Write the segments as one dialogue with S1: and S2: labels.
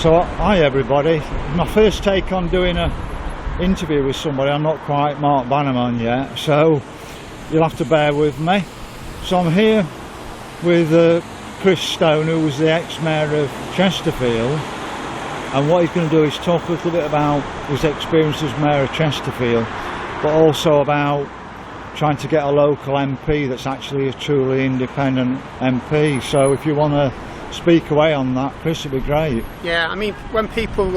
S1: So hi everybody, my first take on doing an interview with somebody. I'm not quite Mark Bannerman yet, so you'll have to bear with me. So I'm here with Chris Stone, who was the ex-mayor of Chesterfield, and what he's going to do is talk a little bit about his experience as mayor of Chesterfield, but also about trying to get a local MP that's actually a truly independent MP. So if you want to speak away on that, Chris, it'd be great.
S2: Yeah, I mean, when people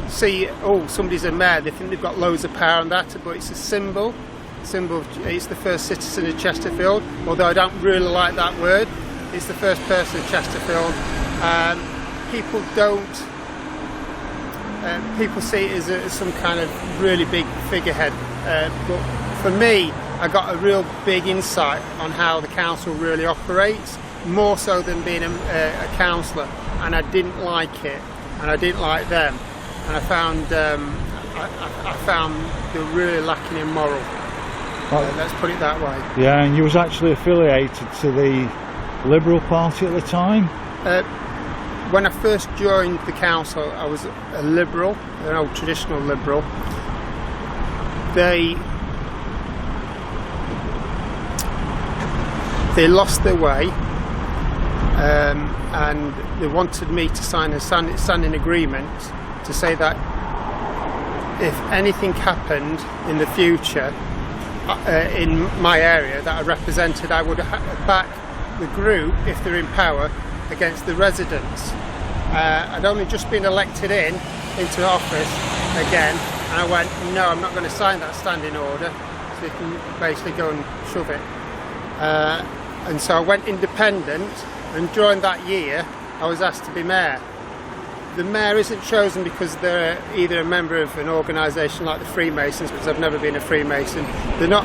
S2: see, oh, somebody's a mayor, they think they've got loads of power and that, but it's a symbol of, it's the first citizen of Chesterfield, although I don't really like that word. It's the first person of Chesterfield. People don't, people see it as some kind of really big figurehead, but for me, I got a real big insight on how the council really operates, more so than being a councillor, and I didn't like it, and I didn't like them, and I found they were really lacking in moral. Let's put it that way.
S1: Yeah, and you was actually affiliated to the Liberal Party at the time?
S2: When I first joined the council, I was a Liberal, an old traditional Liberal. They lost their way, and they wanted me to sign a standing agreement to say that if anything happened in the future in my area that I represented, I would back the group, if they're in power, against the residents. I'd only just been elected into office again, and I went, no, I'm not going to sign that standing order, so you can basically go and shove it. And so I went independent, and during that year I was asked to be mayor. The mayor isn't chosen because they're either a member of an organisation like the Freemasons, because I've never been a Freemason. They're not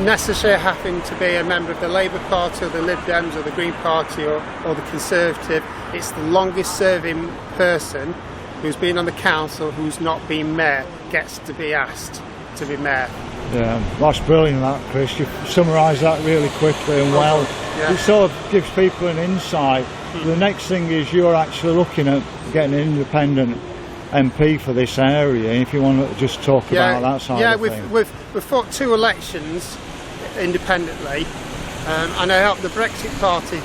S2: necessarily having to be a member of the Labour Party or the Lib Dems or the Green Party or the Conservative. It's the longest serving person who's been on the council who's not been mayor gets to be asked to be mayor.
S1: Yeah, that's brilliant that, Chris. You've summarised that really quickly and well.
S2: Yeah.
S1: It sort of gives people an insight. The next thing is you're actually looking at getting an independent MP for this area, if you want to just talk about that side of things.
S2: Yeah, we've fought 2 elections independently, and I helped the Brexit Party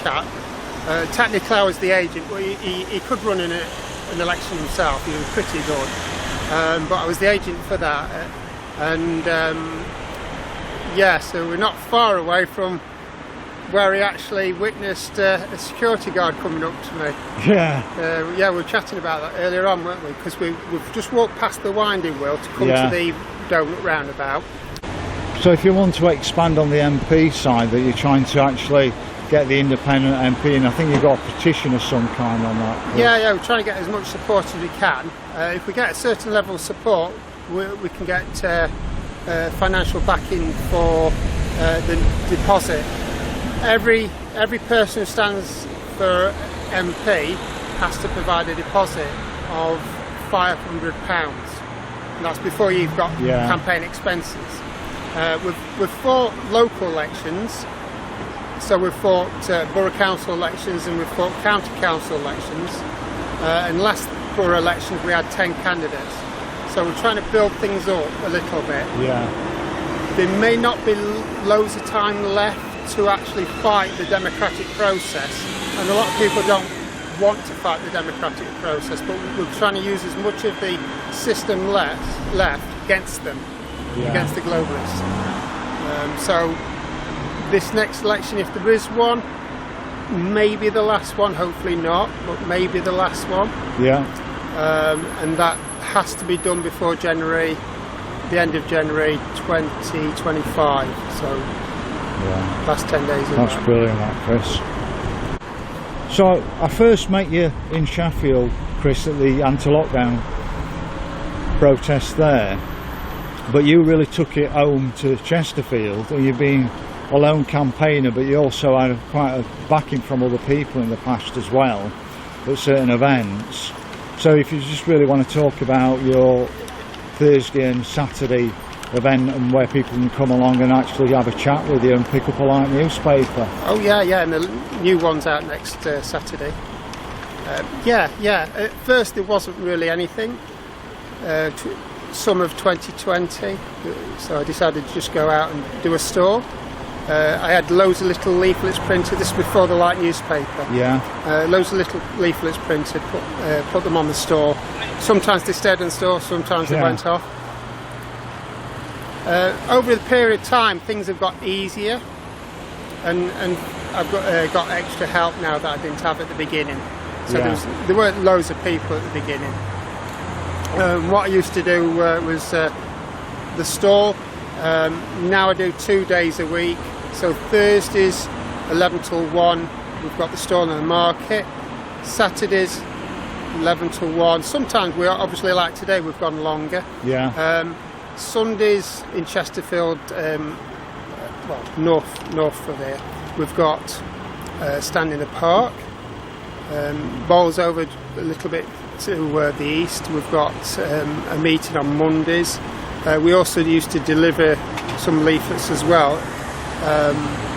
S2: chap. Technically I was the agent, but he could run an election himself. He was pretty good, but I was the agent for that. And yeah, so we're not far away from where he actually witnessed a security guard coming up to me.
S1: Yeah.
S2: Yeah, we were chatting about that earlier on, weren't we? Because we've just walked past the winding wheel to come to the donut roundabout.
S1: So if you want to expand on the MP side, that you're trying to actually get the independent MP, and I think you've got a petition of some kind on that.
S2: Yeah, we're trying to get as much support as we can. If we get a certain level of support, we can get financial backing for the deposit. Every person who stands for MP has to provide a deposit of £500, and that's before you've got campaign expenses. We've fought local elections, so we've fought borough council elections and we've fought county council elections. And last borough elections we had 10 candidates. So we're trying to build things up a little bit.
S1: Yeah.
S2: There may not be loads of time left to actually fight the democratic process, and a lot of people don't want to fight the democratic process, but we're trying to use as much of the system left against them, against the globalists. So this next election, if there is one, maybe the last one, hopefully not, but maybe the last one.
S1: Yeah.
S2: And that has to be done before January, the end of January 2025. So last 10 days.
S1: That's brilliant, that, Chris. So I first met you in Sheffield, Chris, at the anti-lockdown protest there, but you really took it home to Chesterfield, and you've been a lone campaigner, but you also had quite a backing from other people in the past as well at certain events. So if you just really want to talk about your Thursday and Saturday event and where people can come along and actually have a chat with you and pick up a light newspaper.
S2: Oh yeah, and the new one's out next Saturday. Yeah. At first there wasn't really anything. Summer of 2020, so I decided to just go out and do a stall. I had loads of little leaflets printed. This is before the light newspaper.
S1: Yeah.
S2: Loads of little leaflets printed, put them on the store. Sometimes they stayed in the store, sometimes they went off. Over the period of time, things have got easier, and I've got extra help now that I didn't have at the beginning. So there weren't loads of people at the beginning. What I used to do was the stall. Now I do 2 days a week. So Thursdays 11 till 1 we've got the stall in the market. Saturdays 11 till 1. Sometimes we obviously, like today, we've gone longer. Sundays in Chesterfield, well, north of here, we've got stand in the park. Bowls over a little bit to the east. We've got a meeting on Mondays. We also used to deliver some leaflets as well,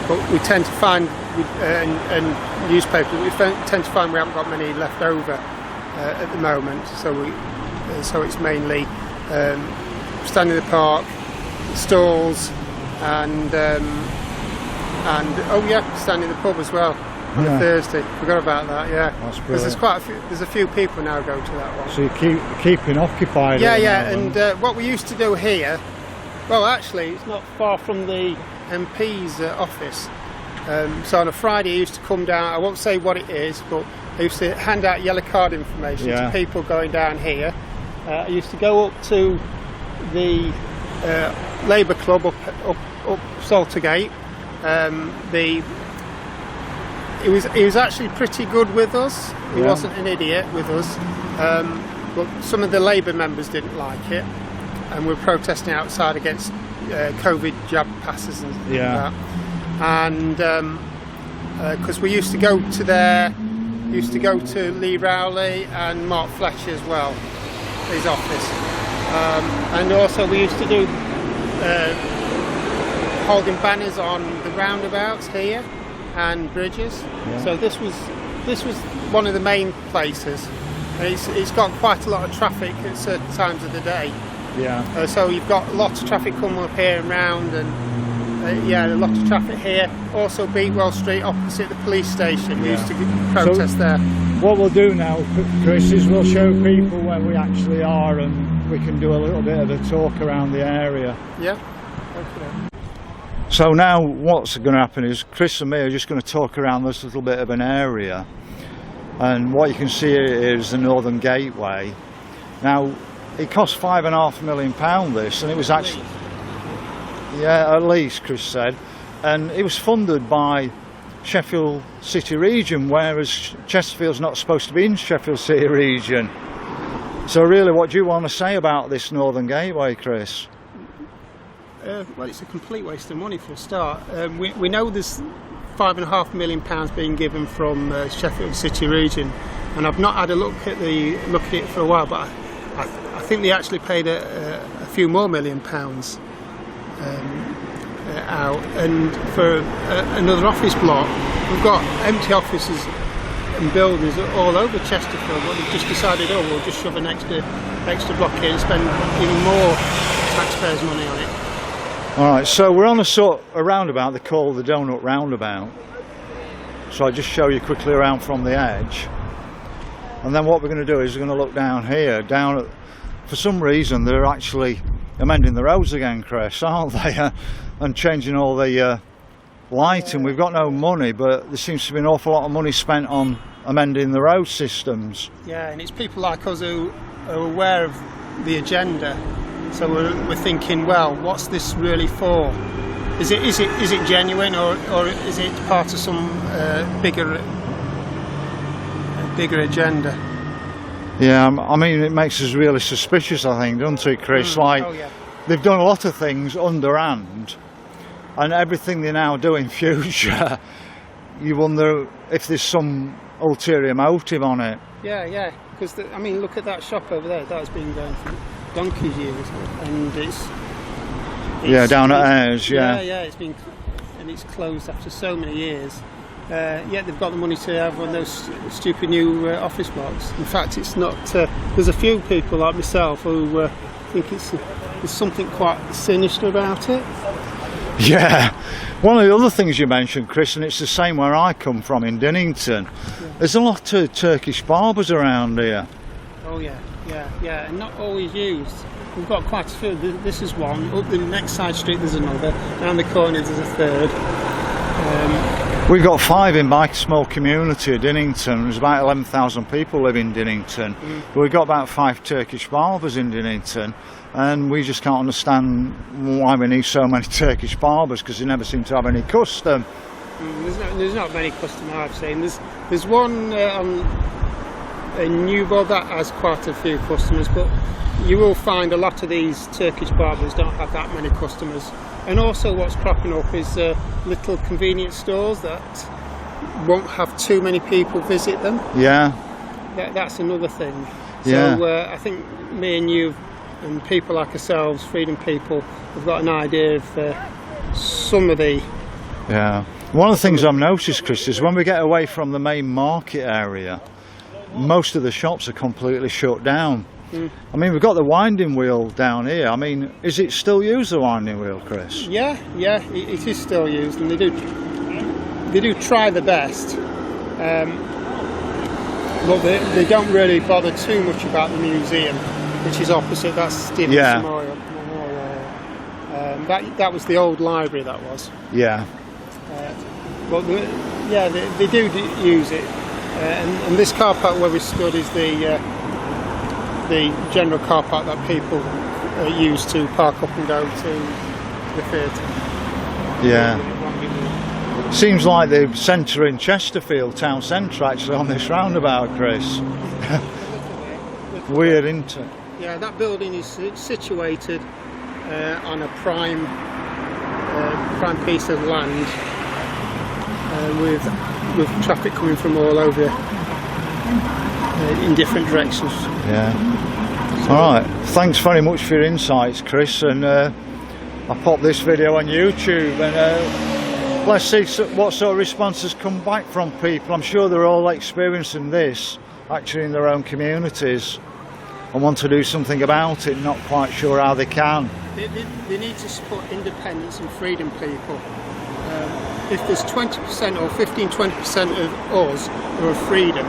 S2: but we tend to find, and newspapers, we tend to find we haven't got many left over at the moment. So it's mainly stand in the park, stalls, and stand in the pub as well. On a Thursday, forgot about that.
S1: That's brilliant.
S2: Because there's a few people now go to that one.
S1: So you keeping occupied.
S2: And what we used to do here, well, actually, it's not far from the MP's office. So on a Friday, I used to come down. I won't say what it is, but I used to hand out yellow card information to people going down here. I used to go up to the Labour Club up Saltergate. He was actually pretty good with us. He wasn't an idiot with us. But some of the Labour members didn't like it, and were protesting outside against COVID jab passes and that. And because we used to go to Lee Rowley and Mark Fletcher as well, his office. And also we used to do holding banners on the roundabouts here and bridges. So this was one of the main places. It's got quite a lot of traffic at certain times of the day. So you've got lots of traffic coming up here and round, and a lot of traffic here. Also Beatwell Street opposite the police station. We used to protest there.
S1: What we'll do now, Chris, is we'll show people where we actually are, and we can do a little bit of a talk around the area.
S2: Okay.
S1: So now what's going to happen is Chris and me are just going to talk around this little bit of an area, and what you can see here is the Northern Gateway. Now it cost £5.5 million this, and it was actually at least Chris said, and it was funded by Sheffield City Region, whereas Chesterfield's not supposed to be in Sheffield City Region. So really, what do you want to say about this Northern Gateway, Chris?
S2: Well, it's a complete waste of money for a start. We know there's £5.5 million being given from Sheffield City Region, and I've not had a look at it for a while, but I think they actually paid a few more £1 million out. And for another office block, we've got empty offices and buildings all over Chesterfield. But they've just decided, we'll just shove an extra block in and spend even more taxpayers' money on it.
S1: Alright, so we're on a roundabout they call the Donut Roundabout. So I'll just show you quickly around from the edge. And then what we're going to do is we're going to look down here. For some reason they're actually amending the roads again, Chris, aren't they? And changing all the lighting. We've got no money, but there seems to be an awful lot of money spent on amending the road systems.
S2: Yeah, and it's people like us who are aware of the agenda. So we're thinking, well, what's this really for? Is it genuine, or is it part of some bigger agenda?
S1: Yeah, I mean, it makes us really suspicious, I think, doesn't it, Chris? They've done a lot of things underhand, and everything they now do in future, you wonder if there's some ulterior motive on it.
S2: Yeah, because look at that shop over there. That's been going for donkey's years, and it's
S1: down at Ayres.
S2: Yeah, it's been, and it's closed after so many years. yet they've got the money to have one of those stupid new office blocks. In fact, it's not. There's a few people like myself who think there's something quite sinister about it.
S1: Yeah, one of the other things you mentioned, Chris, and it's the same where I come from in Dinnington. There's a lot of Turkish barbers around here.
S2: Oh yeah, and not always used. We've got quite a few. This is one. Up the next side street there's another. Down the corner there's a third.
S1: We've got 5 in my small community of Dinnington. There's about 11,000 people live in Dinnington. But we've got about 5 Turkish barbers in Dinnington, and we just can't understand why we need so many Turkish barbers, because they never seem to have any custom.
S2: There's not many custom I've seen. There's one in Newbold that has quite a few customers, but you will find a lot of these Turkish barbers don't have that many customers. And also what's cropping up is little convenience stores that won't have too many people visit them.
S1: Yeah.
S2: That's another thing.
S1: Yeah.
S2: So I think me and you and people like ourselves, freedom people, have got an idea of some of the...
S1: Yeah. One of the things I've noticed, Chris, is when we get away from the main market area, most of the shops are completely shut down. I mean, we've got the winding wheel down here. I mean, is it still used, the winding wheel, Chris?
S2: Yeah, it is still used, and they do try the best, but they don't really bother too much about the museum, which is opposite. That's Stephen's Memorial. That was the old library. That was.
S1: Yeah.
S2: But they do use it, and this car park where we stood is the general car park that people use to park up and go to the theatre.
S1: Yeah. Seems like the centre in Chesterfield, town centre, actually, on this roundabout, Chris. Weird, isn't it?
S2: Yeah, that building is situated on a prime piece of land with traffic coming from all over in different directions.
S1: Yeah. All right. Thanks very much for your insights, Chris. And I popped this video on YouTube, and let's see what sort of responses come back from people. I'm sure they're all experiencing this actually in their own communities and want to do something about it. Not quite sure how they can.
S2: They need to support independence and freedom people. If there's 20% or 15-20% of us who are freedom,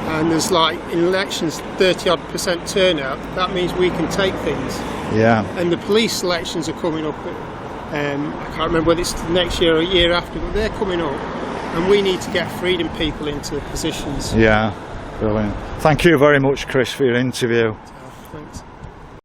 S2: and there's like in elections 30-odd% turnout, that means we can take things.
S1: Yeah.
S2: And the police elections are coming up. I can't remember whether it's next year or a year after, but they're coming up, and we need to get freedom people into positions.
S1: Yeah. Brilliant. Thank you very much, Chris, for your interview.
S2: Thanks.